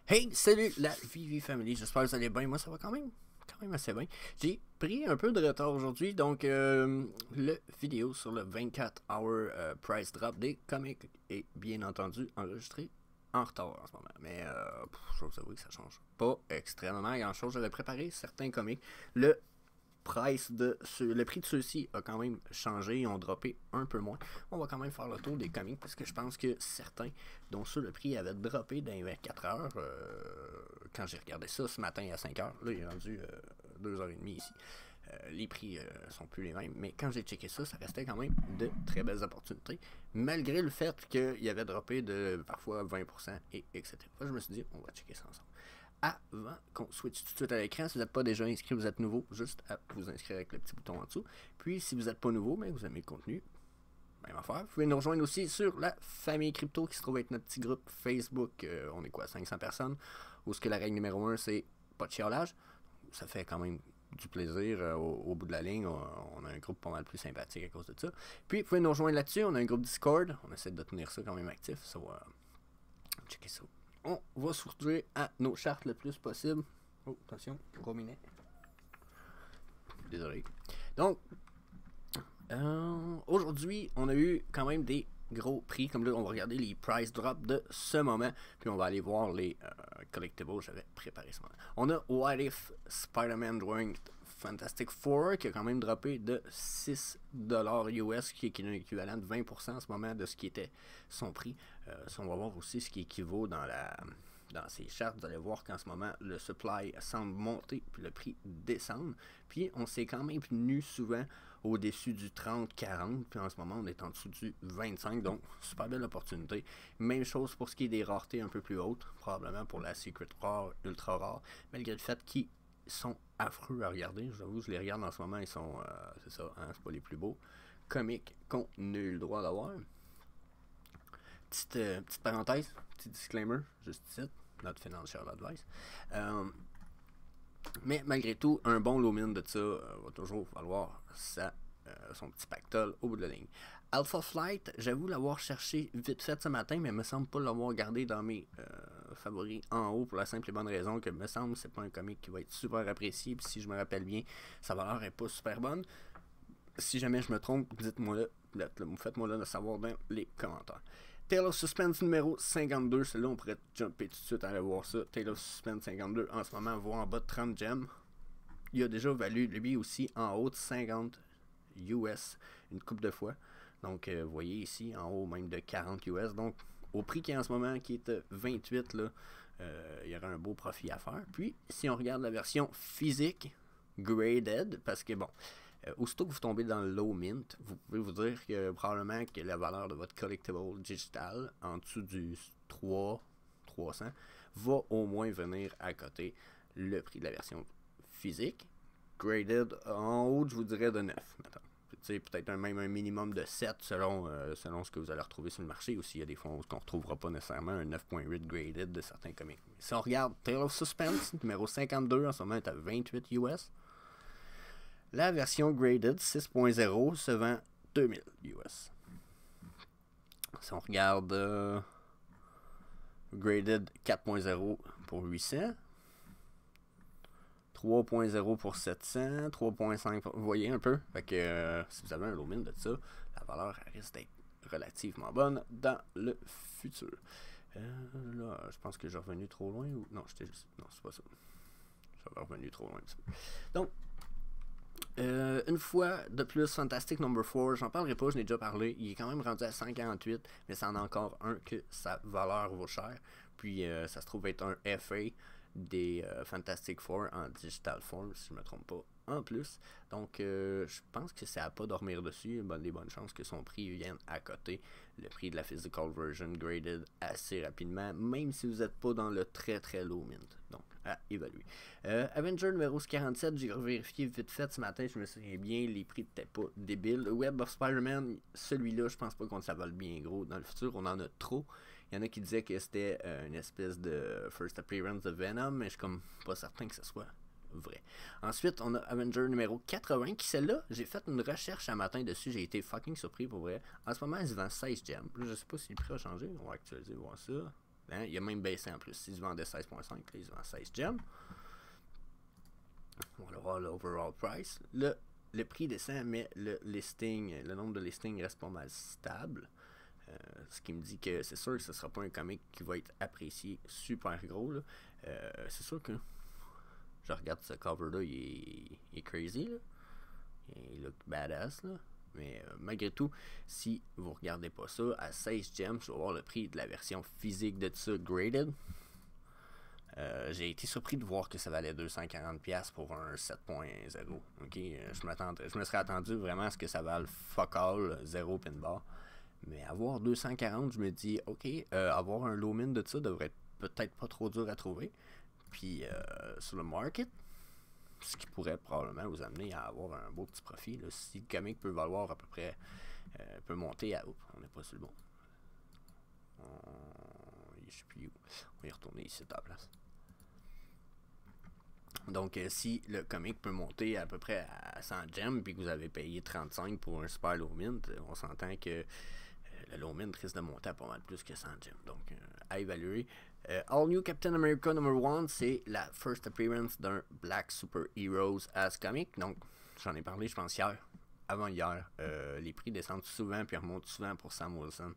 Hey, salut la Vivi Family, j'espère que vous allez bien. Moi, ça va quand même assez bien. J'ai pris un peu de retard aujourd'hui, donc le vidéo sur le 24-hour price drop des comics est bien entendu enregistré en retard en ce moment. Mais je dois vous avouer que ça change pas extrêmement grand chose. J'avais préparé certains comics. Le prix de ceux-ci a quand même changé, ils ont droppé un peu moins. On va quand même faire le tour des comics parce que je pense que certains, dont ceux le prix avait droppé dans les 24 heures, quand j'ai regardé ça ce matin à 5 heures, là il est rendu 2h30 ici. Les prix sont plus les mêmes, mais quand j'ai checké ça, ça restait quand même de très belles opportunités, malgré le fait qu'il avait droppé de parfois 20% et etc. Je me suis dit, on va checker ça ensemble. Avant qu'on switch tout de suite à l'écran, si vous n'êtes pas déjà inscrit, vous êtes nouveau, juste à vous inscrire avec le petit bouton en dessous. Puis si vous n'êtes pas nouveau, mais vous aimez le contenu, même affaire. Vous pouvez nous rejoindre aussi sur la famille crypto qui se trouve être notre petit groupe Facebook. On est quoi, 500 personnes, où ce que la règle numéro 1, c'est pas de chiolage. Ça fait quand même du plaisir au bout de la ligne. On a un groupe pas mal plus sympathique à cause de ça. Puis vous pouvez nous rejoindre là-dessus. On a un groupe Discord. On essaie de tenir ça quand même actif. Ça va checker ça. On va sourcer à nos chartes le plus possible. Oh, attention, gros minet. Désolé. Donc, aujourd'hui, on a eu quand même des gros prix. Comme là, on va regarder les price drops de ce moment. Puis on va aller voir les collectibles. J'avais préparé ce moment. On a What If Spider-Man Drawing Fantastic Four qui a quand même droppé de 6$ US, qui est un équivalent de 20% en ce moment de ce qui était son prix. On va voir aussi ce qui équivaut dans ces chartes. Vous allez voir qu'en ce moment, le supply semble monter, puis le prix descendre. Puis on s'est quand même tenu souvent au-dessus du 30-40, puis en ce moment, on est en dessous du 25, donc super belle opportunité. Même chose pour ce qui est des raretés un peu plus hautes, probablement pour la Secret Rare, Ultra Rare, malgré le fait qu'ils sont affreux à regarder. J'avoue, je les regarde en ce moment, ils sont, c'est ça, hein, c'est pas les plus beaux comics qu'on a eu le droit d'avoir. Petite parenthèse, petit disclaimer, juste ici, notre financial advice. Mais malgré tout, un bon Lumin de ça va toujours valoir son petit pactole au bout de la ligne. Alpha Flight, j'avoue l'avoir cherché vite fait ce matin, mais me semble pas l'avoir gardé dans mes favoris en haut pour la simple et bonne raison que me semble que c'est pas un comic qui va être super apprécié. Puis si je me rappelle bien, sa valeur est pas super bonne. Si jamais je me trompe, dites-moi là, faites-moi là de savoir dans les commentaires. Tale of Suspense numéro 52, celui-là on pourrait jumper tout de suite à aller voir ça. Tale of Suspense 52 en ce moment vaut en bas de 30 gemmes. Il a déjà valu lui aussi en haut de 50 US une couple de fois. Donc vous voyez ici en haut même de 40 US. Donc au prix qui est en ce moment qui est 28 là, il y aura un beau profit à faire. Puis si on regarde la version physique graded, parce que bon, aussitôt que vous tombez dans le low mint, vous pouvez vous dire que probablement que la valeur de votre collectible digital en dessous du 300 va au moins venir à côté le prix de la version physique. Graded en haut, je vous dirais de 9, mettons. Peut-être même un minimum de 7 selon ce que vous allez retrouver sur le marché, ou s'il y a des fonds qu'on ne retrouvera pas nécessairement un 9.8 graded de certains comics. Si on regarde Tale of Suspense, numéro 52, en ce moment est à 28 US. La version graded 6.0 se vend 2000 US. Si on regarde graded 4.0 pour 800, 3.0 pour 700, 3.5 pour... Vous voyez un peu? Fait que si vous avez un low min de ça, la valeur risque d'être relativement bonne dans le futur. Là, je pense que j'ai revenu trop loin ou... Non, j'étais juste... Non, c'est pas ça. J'avais revenu trop loin. Donc, une fois de plus, Fantastic Number 4, j'en parlerai pas, je n'ai déjà parlé. Il est quand même rendu à 148, mais c'en a encore un que sa valeur vaut cher. Puis ça se trouve être un FA des Fantastic Four en digital form, si je ne me trompe pas, en plus. Donc, je pense que c'est à pas dormir dessus. Des bonnes chances que son prix vienne à côté le prix de la physical version graded assez rapidement, même si vous n'êtes pas dans le très très low mint. Donc, à évaluer. Avenger numéro 47, j'ai vérifié vite fait ce matin, je me souviens bien, les prix n'étaient pas débiles. Le Web of Spider-Man, celui-là, je pense pas qu'on ça vole bien gros. Dans le futur, on en a trop. Il y en a qui disaient que c'était une espèce de first appearance de Venom, mais je suis comme pas certain que ce soit vrai. Ensuite, on a Avenger numéro 80, qui celle-là, j'ai fait une recherche un matin dessus, j'ai été fucking surpris pour vrai. En ce moment, elle se vend 16 gemmes. Là, je sais pas si le prix a changé, on va actualiser, voir ça. Hein? Il a même baissé en plus. Il se vendait 16.5, il se vend 16 gems. On va voir l'overall price. Le prix descend, mais le nombre de listings reste pas mal stable. Ce qui me dit que c'est sûr que ce sera pas un comic qui va être apprécié super gros. C'est sûr que je regarde ce cover-là, il est crazy. Là. Il look badass. Là. Mais malgré tout, si vous regardez pas ça, à 16 gems, je vais voir le prix de la version physique de ça graded. J'ai été surpris de voir que ça valait 240$ pour un 7.0. Okay? Je me serais attendu vraiment à ce que ça vale fuck all, 0 pin bar. Mais avoir 240, je me dis, ok, avoir un low min de ça devrait être peut-être pas trop dur à trouver. Puis sur le market, ce qui pourrait probablement vous amener à avoir un beau petit profit. Là, si le comic peut valoir à peu près, peut monter à... Oups, on n'est pas sur le bon. Je sais plus où. On va y retourner ici à la place. Donc, si le comic peut monter à peu près à 100 gems, puis que vous avez payé 35 pour un super low mint, on s'entend que le low mint risque de monter à pas mal plus que 100 gems. Donc, à évaluer. All New Captain America #1, c'est la first appearance d'un Black Super Heroes as comic. Donc, j'en ai parlé, je pense, hier, avant hier. Les prix descendent souvent, puis remontent souvent pour Sam Wilson.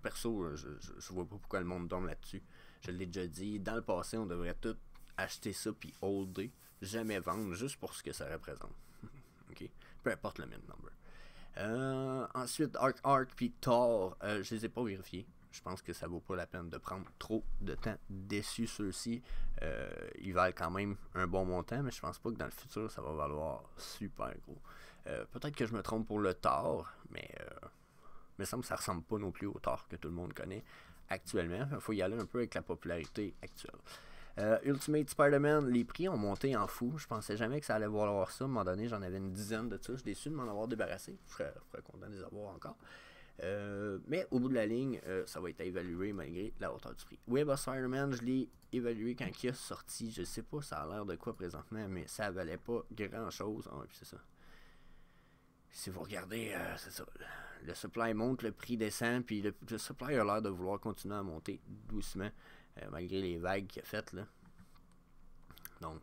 Perso, je vois pas pourquoi le monde dorme là-dessus. Je l'ai déjà dit, dans le passé, on devrait tout acheter ça puis holder, jamais vendre, juste pour ce que ça représente. Okay? Peu importe le mint number. Ensuite, Arc puis Thor, je les ai pas vérifiés. Je pense que ça vaut pas la peine de prendre trop de temps dessus ceux-ci. Ils valent quand même un bon montant, mais je pense pas que dans le futur ça va valoir super gros. Peut-être que je me trompe pour le Thor, mais il me semble que ça ressemble pas non plus au Thor que tout le monde connaît actuellement. Il faut y aller un peu avec la popularité actuelle. Ultimate Spider-Man, les prix ont monté en fou. Je pensais jamais que ça allait valoir ça. À un moment donné, j'en avais une dizaine de ça. Je suis déçu de m'en avoir débarrassé. Je serais content de les avoir encore. Mais au bout de la ligne, ça va être évalué malgré la hauteur du prix. Web of Spider-Man, je l'ai évalué quand il est sorti. Je sais pas ça a l'air de quoi présentement, mais ça valait pas grand chose. Ah, puis c'est ça. Si vous regardez, c'est ça. Le supply monte, le prix descend, puis le supply a l'air de vouloir continuer à monter doucement, malgré les vagues qu'il a faites, là. Donc,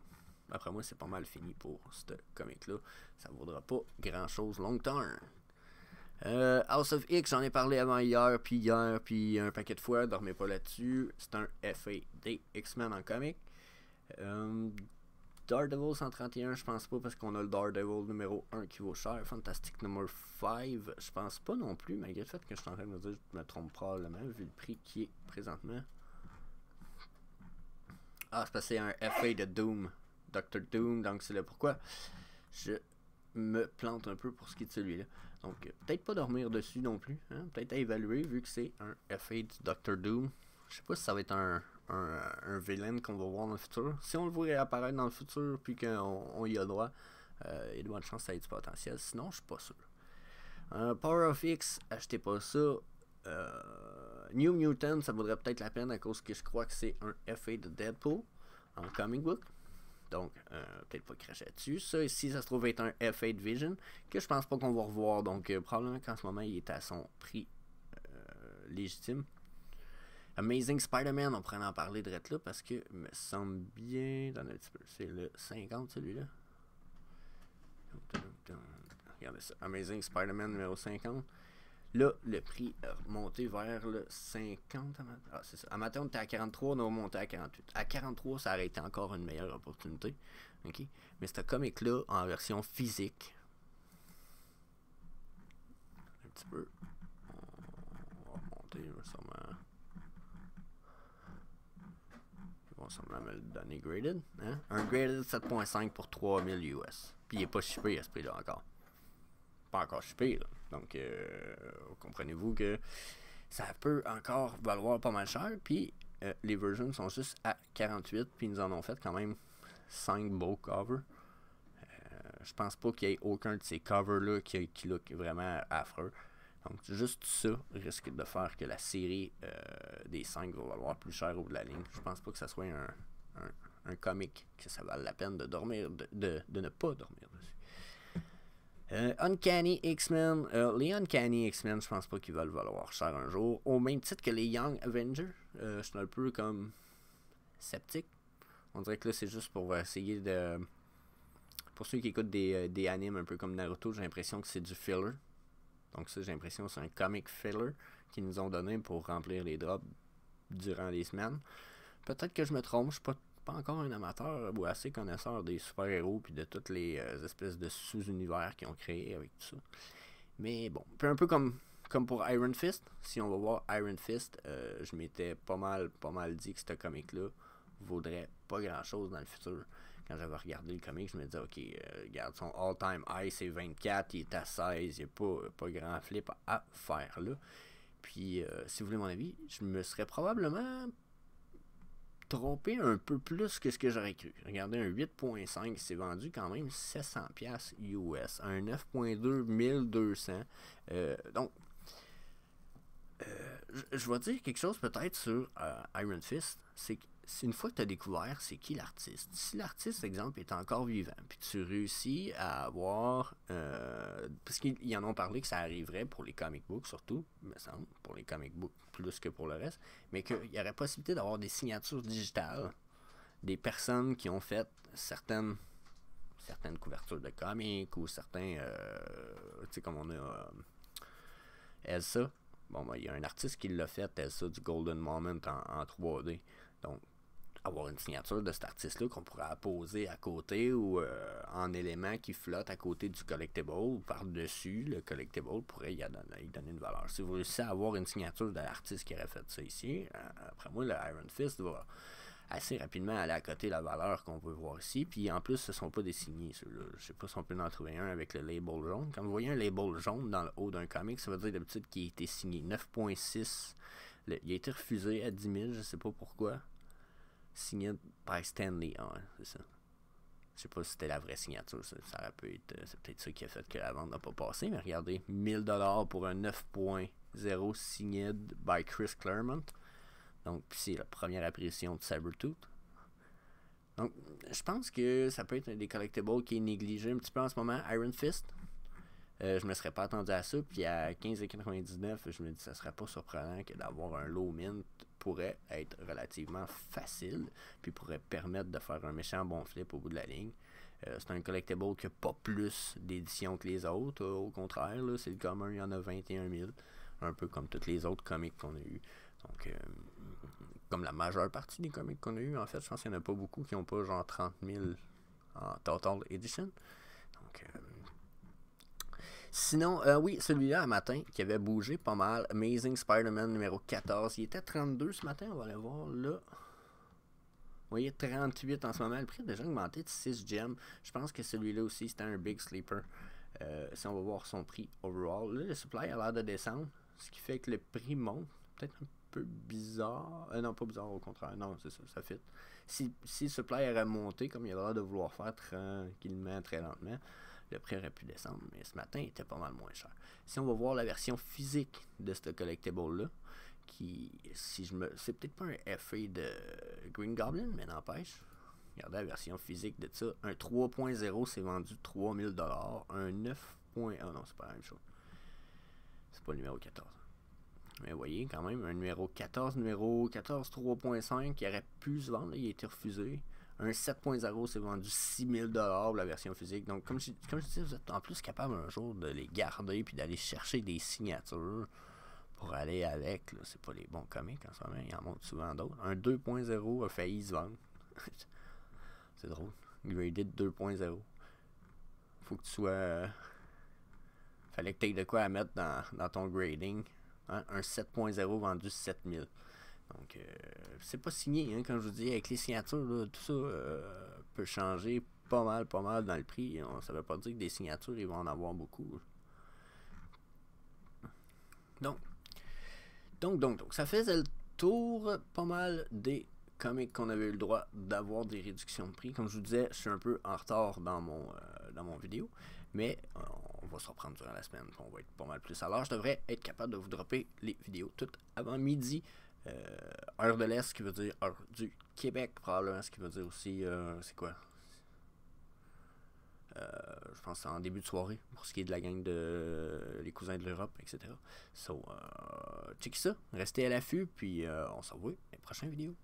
après moi, c'est pas mal fini pour ce comic-là. Ça ne vaudra pas grand-chose long term. House of X, j'en ai parlé avant hier, puis un paquet de fois, dormez pas là-dessus. C'est un FA des X-Men en comic. Daredevil 131, je pense pas parce qu'on a le Daredevil numéro 1 qui vaut cher. Fantastic number 5, je pense pas non plus, malgré le fait que je suis en train de me dire je me trompe probablement, vu le prix qui est présentement. Ah, c'est parce que c'est un FA de Doom, Dr. Doom, donc c'est là pourquoi je me plante un peu pour ce qui est de celui-là. Donc, peut-être pas dormir dessus non plus, hein? Peut-être à évaluer vu que c'est un FA du Dr. Doom. Je sais pas si ça va être un villain qu'on va voir dans le futur. Si on le voit réapparaître dans le futur puis qu'on y a droit, il y a de bonnes chances que ça ait du potentiel. Sinon, je suis pas sûr. Power of X, achetez pas ça. New Mutant, ça vaudrait peut-être la peine à cause que je crois que c'est un FA de Deadpool en comic book. Donc, peut-être pas cracher là-dessus. Ça, ici, ça se trouve être un FA de Vision que je pense pas qu'on va revoir. Donc, probablement qu'en ce moment, il est à son prix légitime. Amazing Spider-Man, on pourrait en parler de là parce que me semble bien dans un petit peu. C'est le 50 celui-là. Regardez ça. Amazing Spider-Man numéro 50. Là, le prix a remonté vers le 50. Ah, c'est ça. À matin, on était à 43, on a remonté à 48. À 43, ça aurait été encore une meilleure opportunité. Okay? Mais ce comic-là, en version physique, un petit peu. On va remonter, sûrement. Ils vont sûrement me le donner graded. Hein? Un graded 7.5 pour 3000 US. Puis il n'est pas shippé à ce prix-là encore. Pas encore shippé, là. Donc, comprenez-vous que ça peut encore valoir pas mal cher. Puis, les versions sont juste à 48. Puis, ils nous en ont fait quand même 5 beaux covers. Je pense pas qu'il y ait aucun de ces covers-là qui look vraiment affreux. Donc, juste ça risque de faire que la série des 5 va valoir plus cher au bout de la ligne. Je pense pas que ça soit un comic que ça vale la peine de dormir, de ne pas dormir dessus. Uncanny X-Men. Les Uncanny X-Men, je pense pas qu'ils veulent valoir cher un jour. Au même titre que les Young Avengers. Je suis un peu comme sceptique. On dirait que là, c'est juste pour essayer de... Pour ceux qui écoutent des animes un peu comme Naruto, j'ai l'impression que c'est du filler. Donc ça, j'ai l'impression que c'est un comic filler qu'ils nous ont donné pour remplir les drops durant les semaines. Peut-être que je me trompe, je suis pas encore un amateur ou assez connaisseur des super-héros puis de toutes les espèces de sous-univers qu'ils ont créés avec tout ça. Mais bon, un peu comme pour Iron Fist, si on va voir Iron Fist, je m'étais pas mal dit que ce comic-là vaudrait pas grand-chose dans le futur. Quand j'avais regardé le comic, je me disais, ok, regarde, son all-time high c'est 24, il est à 16, il n'y a pas grand flip à faire là. Puis, si vous voulez mon avis, je me serais probablement trompé un peu plus que ce que j'aurais cru. Regardez, un 8.5 s'est vendu quand même 700$ US. Un 9.2, 1200. Donc, je vais dire quelque chose peut-être sur Iron Fist. C'est une fois que tu as découvert c'est qui l'artiste. Si l'artiste, exemple, est encore vivant, puis tu réussis à avoir... parce qu'ils en ont parlé que ça arriverait pour les comic books surtout, me semble, pour les comic books plus que pour le reste, mais qu'il y aurait possibilité d'avoir des signatures digitales des personnes qui ont fait certaines couvertures de comics ou certains... tu sais, comme on a Elsa. Bon, ben, il y a un artiste qui l'a fait, Elsa du Golden Moment en 3D. Donc, avoir une signature de cet artiste-là qu'on pourrait apposer à côté ou en élément qui flotte à côté du collectible ou par-dessus le collectible pourrait y donner une valeur. Si vous réussissez à avoir une signature de l'artiste qui aurait fait ça ici, après moi, le Iron Fist va assez rapidement aller à côté de la valeur qu'on peut voir ici. Puis en plus, ce ne sont pas des signés, ceux-là. Je sais pas si on peut en trouver un avec le label jaune. Quand vous voyez un label jaune dans le haut d'un comic, ça veut dire d'habitude qu'il a été signé 9.6. Il a été refusé à 10 000, je sais pas pourquoi. Signé par Stanley. Ah ouais, c'est ça. Je sais pas si c'était la vraie signature. Ça aurait pu être. C'est peut-être ça qui a fait que la vente n'a pas passé. Mais regardez, 1000$ pour un 9.0 signé by Chris Claremont. Donc, c'est la première apparition de Sabretooth. Donc, je pense que ça peut être un des collectibles qui est négligé un petit peu en ce moment. Iron Fist. Je me serais pas attendu à ça. Puis à 15,99$, je me dis que ça serait pas surprenant que d'avoir un low mint pourrait être relativement facile. Puis pourrait permettre de faire un méchant bon flip au bout de la ligne. C'est un collectible qui n'a pas plus d'éditions que les autres. Au contraire, là, c'est le commun, il y en a 21 000. Un peu comme tous les autres comics qu'on a eu. Donc, comme la majeure partie des comics qu'on a eu, en fait, je pense qu'il n'y en a pas beaucoup qui n'ont pas genre 30 000 en total edition. Donc, sinon, oui, celui-là, un matin, qui avait bougé pas mal, Amazing Spider-Man numéro 14, il était 32 ce matin, on va aller voir là. Vous voyez, 38 en ce moment, le prix a déjà augmenté de 6 gems. Je pense que celui-là aussi, c'était un big sleeper. Si on va voir son prix overall, là, le supply a l'air de descendre, ce qui fait que le prix monte, peut-être un peu bizarre. Non, pas bizarre, au contraire. Non, c'est ça, ça fit. Si le supply aurait monté, comme il a l'air de vouloir faire tranquillement, très lentement, le prix aurait pu descendre. Mais ce matin, il était pas mal moins cher. Si on va voir la version physique de ce collectible-là, c'est peut-être pas un FA de Green Goblin, mais n'empêche. Regardez la version physique de ça. Un 3.0 s'est vendu 3000$. Un 9. Ah non, c'est pas la même chose. C'est pas le numéro 14. Mais vous voyez, quand même, un numéro 14 3.5 qui aurait pu se vendre, là, il a été refusé. Un 7.0 s'est vendu 6000$ pour la version physique. Donc, comme je disais, vous êtes en plus capable un jour de les garder puis d'aller chercher des signatures pour aller avec. Là, c'est pas les bons comics en ce moment, il en montre souvent d'autres. Un 2.0 a failli se vendre. C'est drôle. Graded 2.0. Faut que tu sois... fallait que tu aies de quoi à mettre dans ton grading. Hein? Un 7.0 vendu 7000. Donc, c'est pas signé, hein, comme je vous dis, avec les signatures, là, tout ça peut changer pas mal dans le prix. Ça veut pas dire que des signatures, ils vont en avoir beaucoup. Donc, ça faisait le tour pas mal des comics qu'on avait eu le droit d'avoir des réductions de prix. Comme je vous disais, je suis un peu en retard dans mon vidéo, mais on va se reprendre durant la semaine. On va être pas mal plus à l'heure. Je devrais être capable de vous dropper les vidéos toutes avant midi. Heure de l'Est, ce qui veut dire heure du Québec, probablement, ce qui veut dire aussi, c'est quoi? Je pense en début de soirée pour ce qui est de la gang de les cousins de l'Europe, etc. So, check ça, restez à l'affût, puis on se revoit dans les prochaines vidéos.